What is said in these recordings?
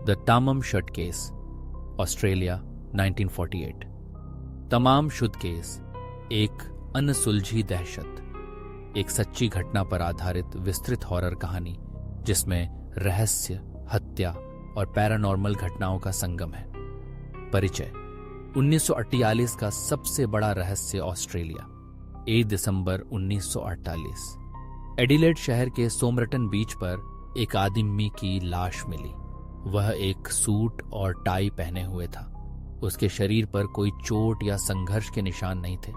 The तमाम should case, Australia, 1948। तमाम शुद case एक अनसुलझी दहशत, एक सच्ची घटना पर आधारित विस्तृत हॉरर कहानी जिसमें रहस्य, हत्या और पैरानॉर्मल घटनाओं का संगम है। परिचय: 1948 का सबसे बड़ा रहस्य ऑस्ट्रेलिया। 1 दिसंबर 1948 एडिलेड शहर के सोमरटन बीच पर एक आदमी की लाश मिली। वह एक सूट और टाई पहने हुए था। उसके शरीर पर कोई चोट या संघर्ष के निशान नहीं थे।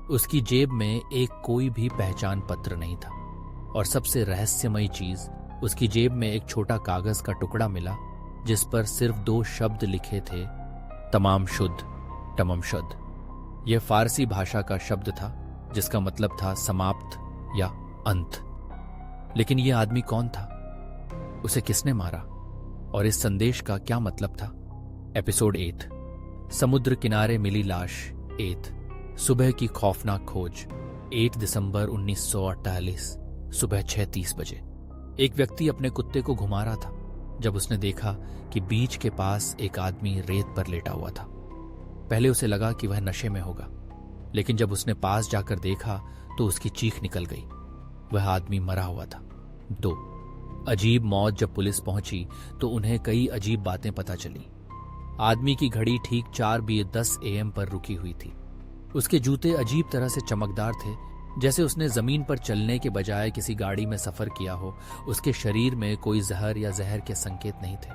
उसकी जेब में एक कोई भी पहचान पत्र नहीं था। और सबसे रहस्यमयी चीज, उसकी जेब में एक छोटा कागज का टुकड़ा मिला जिस पर सिर्फ 2 शब्द लिखे थे, तमाम शुद्ध, तमम शुद्ध। यह फारसी भाषा का शब्द था जिसका मतलब था समाप्त या अंत। लेकिन यह आदमी कौन था? उसे किसने मारा? और इस संदेश का क्या मतलब था? एपिसोड 8, समुद्र किनारे मिली लाश 8, सुबह की खौफनाक खोज। 8 दिसंबर 1948 सुबह 6:30 बजे एक व्यक्ति अपने कुत्ते को घुमा रहा था जब उसने देखा कि बीच के पास एक आदमी रेत पर लेटा हुआ था। पहले उसे लगा कि वह नशे में होगा, लेकिन जब उसने पास जाकर देखा तो उसकी चीख निकल गई। वह आदमी मरा हुआ था। 2 अजीब मौत। जब पुलिस पहुंची तो उन्हें कई अजीब बातें पता चली। आदमी की घड़ी ठीक 4:10 AM पर रुकी हुई थी। उसके जूते अजीब तरह से चमकदार थे, जैसे उसने जमीन पर चलने के बजाय किसी गाड़ी में सफर किया हो। उसके शरीर में कोई जहर या जहर के संकेत नहीं थे।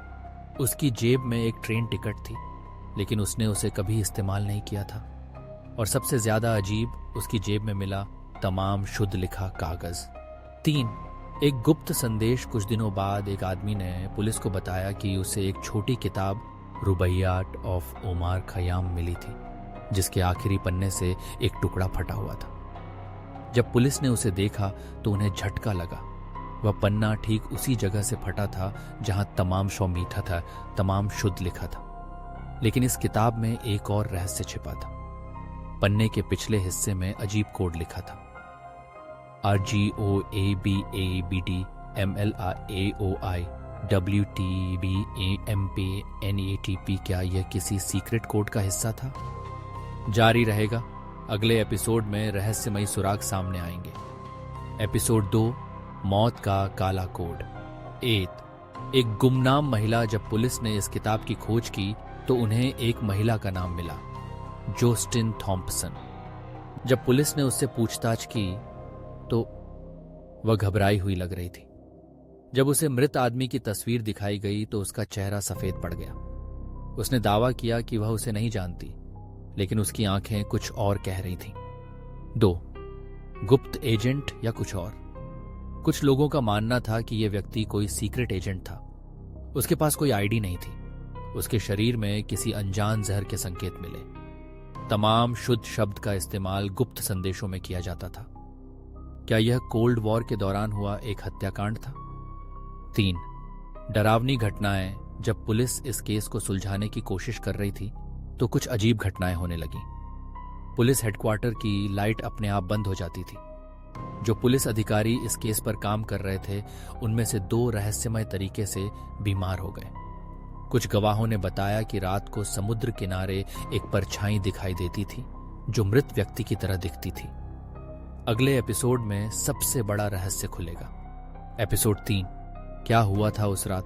उसकी जेब में एक ट्रेन टिकट थी, लेकिन उसने उसे कभी इस्तेमाल नहीं किया था। और सबसे ज्यादा अजीब, उसकी जेब में मिला तमाम शुद्ध लिखा कागज। 3 एक गुप्त संदेश। कुछ दिनों बाद एक आदमी ने पुलिस को बताया कि उसे एक छोटी किताब रुबैयात ऑफ ओमार खयाम मिली थी, जिसके आखिरी पन्ने से एक टुकड़ा फटा हुआ था। जब पुलिस ने उसे देखा तो उन्हें झटका लगा। वह पन्ना ठीक उसी जगह से फटा था जहां तमाम शौ मीठा था, तमाम शुद्ध लिखा था। लेकिन इस किताब में एक और रहस्य छिपा था। पन्ने के पिछले हिस्से में अजीब कोड लिखा था, RGOABABD MLAOI WTBAMPNATP। क्या यह किसी सीक्रेट कोड का हिस्सा था? जारी रहेगा। अगले एपिसोड में रहस्यमयी सुराग सामने आएंगे। एपिसोड 2, मौत का काला कोड। 8 एक गुमनाम महिला। जब पुलिस ने इस किताब की खोज की तो उन्हें एक महिला का नाम मिला, जोस्टिन थॉम्पसन। जब पुलिस ने उससे पूछताछ की तो वह घबराई हुई लग रही थी। जब उसे मृत आदमी की तस्वीर दिखाई गई तो उसका चेहरा सफेद पड़ गया। उसने दावा किया कि वह उसे नहीं जानती, लेकिन उसकी आंखें कुछ और कह रही थीं। 2 गुप्त एजेंट या कुछ और। कुछ लोगों का मानना था कि यह व्यक्ति कोई सीक्रेट एजेंट था। उसके पास कोई आईडी नहीं थी। उसके शरीर में किसी अनजान जहर के संकेत मिले। तमाम शुद्ध शब्द का इस्तेमाल गुप्त संदेशों में किया जाता था। क्या यह कोल्ड वॉर के दौरान हुआ एक हत्याकांड था? 3 डरावनी घटनाएं। जब पुलिस इस केस को सुलझाने की कोशिश कर रही थी तो कुछ अजीब घटनाएं होने लगीं। पुलिस हेडक्वार्टर की लाइट अपने आप बंद हो जाती थी। जो पुलिस अधिकारी इस केस पर काम कर रहे थे उनमें से 2 रहस्यमय तरीके से बीमार हो गए। कुछ गवाहों ने बताया कि रात को समुद्र किनारे एक परछाई दिखाई देती थी जो मृत व्यक्ति की तरह दिखती थी। अगले एपिसोड में सबसे बड़ा रहस्य खुलेगा। एपिसोड 3, क्या हुआ था उस रात।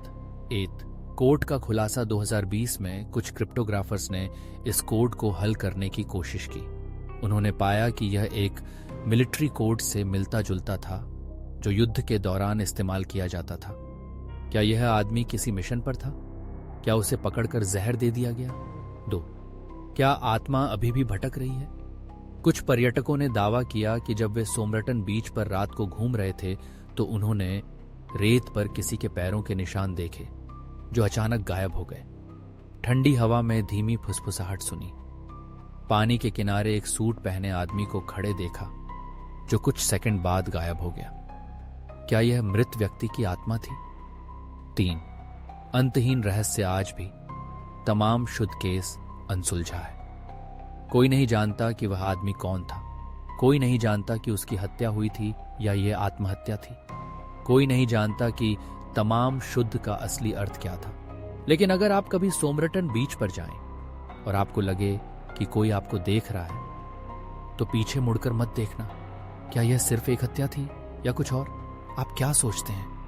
8 कोड का खुलासा। 2020 में कुछ क्रिप्टोग्राफर्स ने इस कोड को हल करने की कोशिश की। उन्होंने पाया कि यह एक मिलिट्री कोड से मिलता जुलता था जो युद्ध के दौरान इस्तेमाल किया जाता था। क्या यह आदमी किसी मिशन पर था? क्या उसे पकड़कर जहर दे दिया गया? 2 क्या आत्मा अभी भी भटक रही है? कुछ पर्यटकों ने दावा किया कि जब वे सोमरटन बीच पर रात को घूम रहे थे तो उन्होंने रेत पर किसी के पैरों के निशान देखे जो अचानक गायब हो गए। ठंडी हवा में धीमी फुसफुसाहट सुनी। पानी के किनारे एक सूट पहने आदमी को खड़े देखा जो कुछ सेकंड बाद गायब हो गया। क्या यह मृत व्यक्ति की आत्मा थी? 3 अंतहीन रहस्य आज भी। तमाम शुद्ध केस अनसुलझा है। कोई नहीं जानता कि वह आदमी कौन था। कोई नहीं जानता कि उसकी हत्या हुई थी या यह आत्महत्या थी। कोई नहीं जानता कि तमाम शुद्ध का असली अर्थ क्या था। लेकिन अगर आप कभी सोमरटन बीच पर जाएं और आपको लगे कि कोई आपको देख रहा है तो पीछे मुड़कर मत देखना। क्या यह सिर्फ एक हत्या थी या कुछ और? आप क्या सोचते हैं?